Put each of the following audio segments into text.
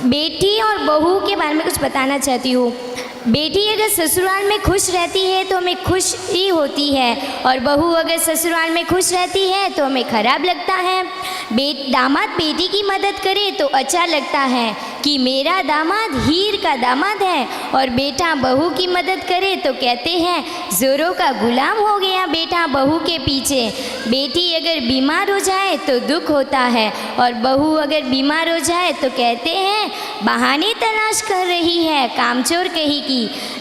बेटी और बहू के बारे में कुछ बताना चाहती हूँ। बेटी अगर ससुराल में खुश रहती है तो हमें खुशी होती है, और बहू अगर ससुराल में खुश रहती है तो हमें खराब लगता है। दामाद बेटी की मदद करे तो अच्छा लगता है कि मेरा दामाद हीर का दामाद है, और बेटा बहू की मदद करे तो कहते हैं जोरों का गुलाम हो गया बेटा बहू के पीछे। बेटी अगर बीमार हो जाए तो दुख होता है, और बहू अगर बीमार हो जाए तो कहते हैं बहाने तलाश कर रही है, कामचोर कहीं की।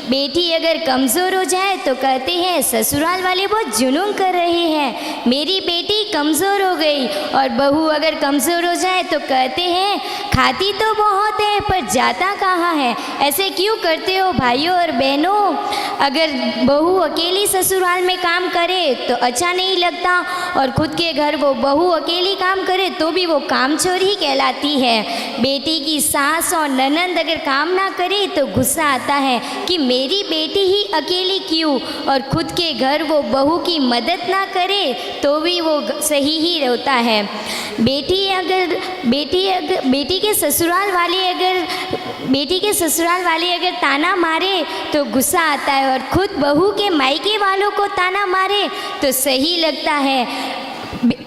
बेटी अगर कमज़ोर हो जाए तो कहते हैं ससुराल वाले बहुत जुनून कर रहे हैं, मेरी बेटी कमज़ोर हो गई। और बहू अगर कमज़ोर हो जाए तो कहते हैं खाती तो बहुत है पर जाता कहाँ है। ऐसे क्यों करते हो भाइयों और बहनों? अगर बहू अकेली ससुराल में काम करे तो अच्छा नहीं लगता, और खुद के घर वो बहू अकेली काम करे तो भी वो कामचोर ही कहलाती है। बेटी की सास और ननंद अगर काम ना करे तो गुस्सा आता है कि मेरी बेटी ही अकेली क्यों, और खुद के घर वो बहू की मदद ना करे तो भी वो सही ही होता है। बेटी के ससुराल वाले अगर ताना मारे तो गुस्सा आता है, और खुद बहू के मायके वालों को ताना मारे तो सही लगता है।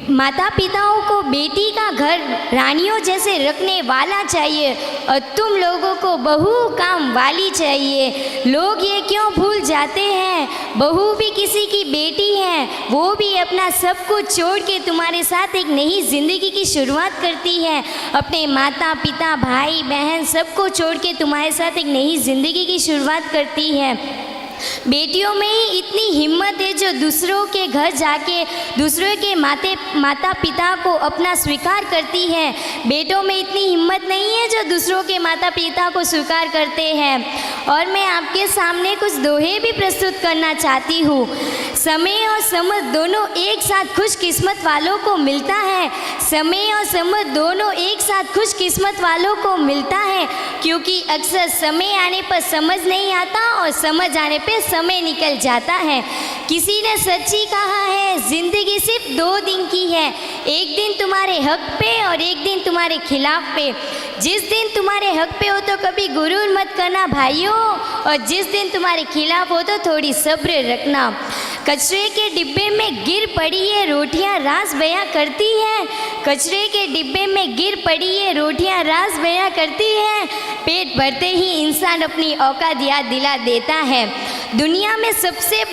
माता पिताओं को बेटी का घर रानियों जैसे रखने वाला चाहिए, और तुम लोगों को बहू काम वाली चाहिए। लोग ये क्यों भूल जाते हैं, बहू भी किसी की बेटी है, वो भी अपना सब कुछ छोड़ के तुम्हारे साथ एक नई ज़िंदगी की शुरुआत करती है। अपने माता पिता भाई बहन सबको छोड़ के तुम्हारे साथ एक नई ज़िंदगी की शुरुआत करती है। बेटियों में ही इतनी हिम्मत है जो दूसरों के घर जाके दूसरों के माता पिता को अपना स्वीकार करती है। बेटों में इतनी हिम्मत नहीं है जो दूसरों के माता पिता को स्वीकार करते हैं। और मैं आपके सामने कुछ दोहे भी प्रस्तुत करना चाहती हूँ। समय और समझ दोनों एक साथ खुशकिस्मत वालों को मिलता है। समय और समझ दोनों एक साथ खुशकिस्मत वालों को मिलता है, क्योंकि अक्सर समय आने पर समझ नहीं आता और समझ आने पे समय निकल जाता है। किसी ने सच्ची कहा है जिंदगी सिर्फ 2 दिन की है, एक दिन तुम्हारे हक पे और एक दिन तुम्हारे खिलाफ पे। जिस दिन तुम्हारे हक पे हो तो कभी गुरूर मत करना भाइयों, और जिस दिन तुम्हारे खिलाफ हो तो थोड़ी सब्र रखना। कचरे के डिब्बे में गिर पड़ी है रोटियां राज बयां करती है, कचरे के डिब्बे में गिर पड़ी है रोटियां राज बयां करती है। पेट भरते ही इंसान अपनी औकात याद दिला देता है। दुनिया में सबसे